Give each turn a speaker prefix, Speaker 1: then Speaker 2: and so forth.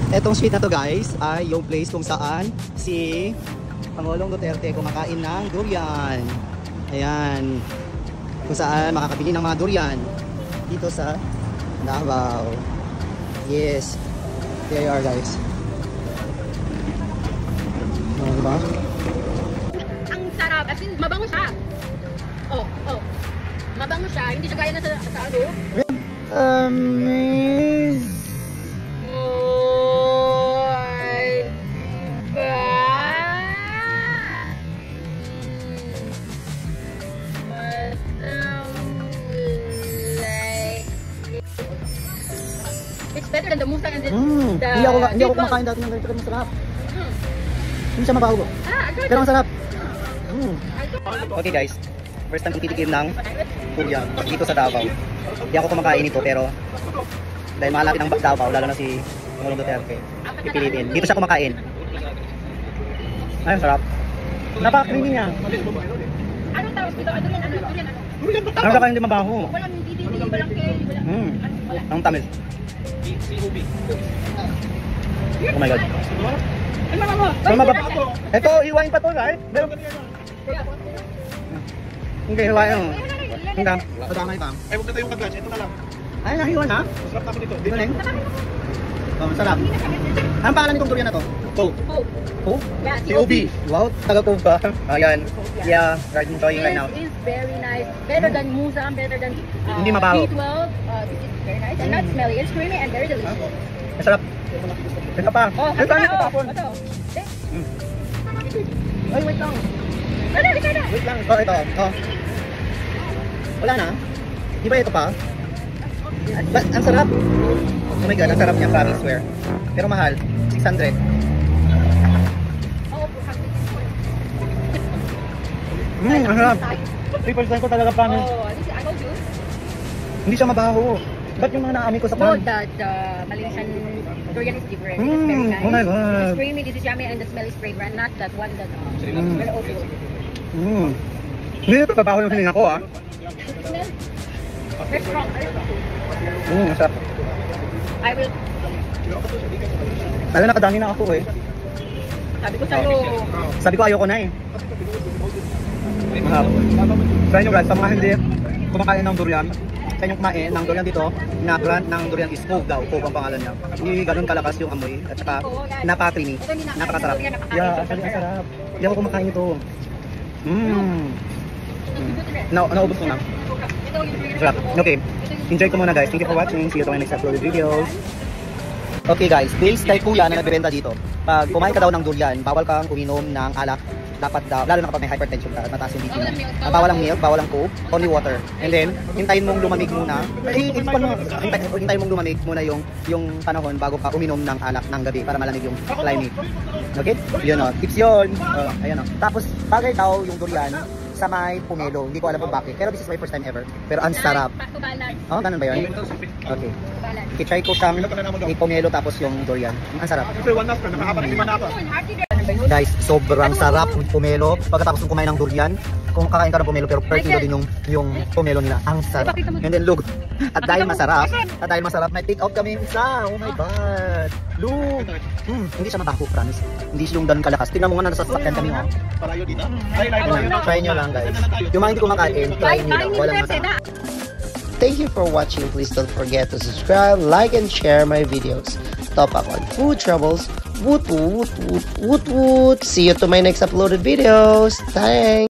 Speaker 1: Etong street na to guys ay yung place kung saan si Pangulong Duterte kumakain ng durian. Ayan. Kung saan makakabili ng mga durian dito sa Davao. Yes. There you are guys. Diba?
Speaker 2: Ang sarap. As in, mabango siya. Oh. Mabango siya. Hindi siya gaya na sa ano.
Speaker 1: Amazing.
Speaker 2: It's better than the musang and the
Speaker 1: Hindi ako kumakain dati ng ganito pero masarap. Hindi siya mabaho. Pero masarap. Okay guys, first time kong titikim ng durian dito sa Davao. Hindi ako kumakain ito pero dahil malapit ng Davao, lalo na si Pangulong Duterte, pipilitin. Dito siya kumakain. Ay, sarap. Napaka-creamy niya.
Speaker 2: Anong tawag dito? Durian.
Speaker 1: Ang saka hindi mabaho.
Speaker 2: Walang DDD, walang K, walang...
Speaker 1: Ang tamis. Oh my god. Ito, hiwain pa to, right? Hindi, hiwain mo. Hindi. Padamay pa.
Speaker 3: Ay, huwag na tayong kaglas. Ito na lang.
Speaker 1: Ay, nahiwa na?
Speaker 3: Masarap namin ito.
Speaker 1: Dito lang. Oh, masarap. Ang pangalan nitong durian na to?
Speaker 3: Coke.
Speaker 1: Coke?
Speaker 2: Yeah,
Speaker 1: COB. Wow, taga-Coke ba? Ayan. Yeah, right enjoying right now.
Speaker 2: This is very nice. Better than musang, better than
Speaker 1: Hindi mabaho.
Speaker 2: B12. This is very nice and not smelly. It's creamy and very delicious.
Speaker 1: Masarap. Ito pa.
Speaker 2: Oh,
Speaker 1: Ito pa.
Speaker 2: ito.
Speaker 1: Ay, wait lang.
Speaker 2: Ano?
Speaker 1: Wait lang. Oh, ito. Oh. Wala na. Di ba ito pa? Ang sarap. Oh my god, ang sarap niya, promise, swear. Pero mahal. 600. Ang sarap. 3% ko talaga promise.
Speaker 2: This is apple juice.
Speaker 1: Hindi siya mabaho. Ba't yung mga naamin ko sa
Speaker 2: No,
Speaker 1: pan?
Speaker 2: the Malaysian durian is different. It's very nice.
Speaker 1: Oh my god.
Speaker 2: It's creamy, this is yummy, and the smell is fragrant. Not that one that very okay.
Speaker 1: Hindi ito babaho yung hininga ko ah.
Speaker 2: Smell? Very strong.
Speaker 1: Masarap.
Speaker 2: I will...
Speaker 1: Alam, nakadami na ako eh.
Speaker 2: Sabi ko sa'yo.
Speaker 1: Sabi ko ayoko na eh. Sa inyo guys, sa mga hindi kumakain ng durian, sa inyo kumain ng durian dito, na-brand ng durian is Coke daw. Coke ang pangalan niya. Hindi ganun kalakas yung amoy at saka napaka-creamy. Napakasarap. Yeah, actually ang sarap. Hindi ako kumakain ito. Naubos ko na. Sarap. Okay. Enjoy ko muna guys. Thank you for watching. See you to my next uploaded videos. Okay guys, based kay kuya na nagbebenta dito. Pag kumain ka daw ng durian, bawal kang uminom ng alak. Dapat daw, lalo na kapag may hypertension ka at mataas yung BP mo. Bawal ang milk, bawal ang Coke, only water. And then, hintayin mong lumamig muna. Hintayin mong lumamig muna yung panahon bago ka uminom ng alak ng gabi para malamig yung climate. Okay? Yun o. Tips yun. Ayan o. Tapos, bagay daw yung durian sa may pomelo. Hindi ko alam kung bakit. Pero this is my first time ever. Pero ang sarap. Oh, ganun ba yun? Okay. I-try ko siyang may pomelo tapos yung durian. Ang sarap. Guys, sobrang sarap ng pomelo. Pagkatapos ng kumain ng durian, kung kakain ka ng pomelo pero per kilo din yung pomelo nila. Ang sarap. And then look, at dahil masarap, may take out kami isa. Oh my god. Look. Hindi siya mabaho, promise. Hindi siya yung ganun kalakas. Tingnan mo nga na nasasakyan kami. Oh. Try nyo lang guys. Yung mga hindi kumakain, try nyo lang. Walang masarap.
Speaker 4: Thank you for watching. Please don't forget to subscribe, like, and share my videos. Top up on food troubles. Woot woot woot woot woot. See you to my next uploaded videos. Thanks.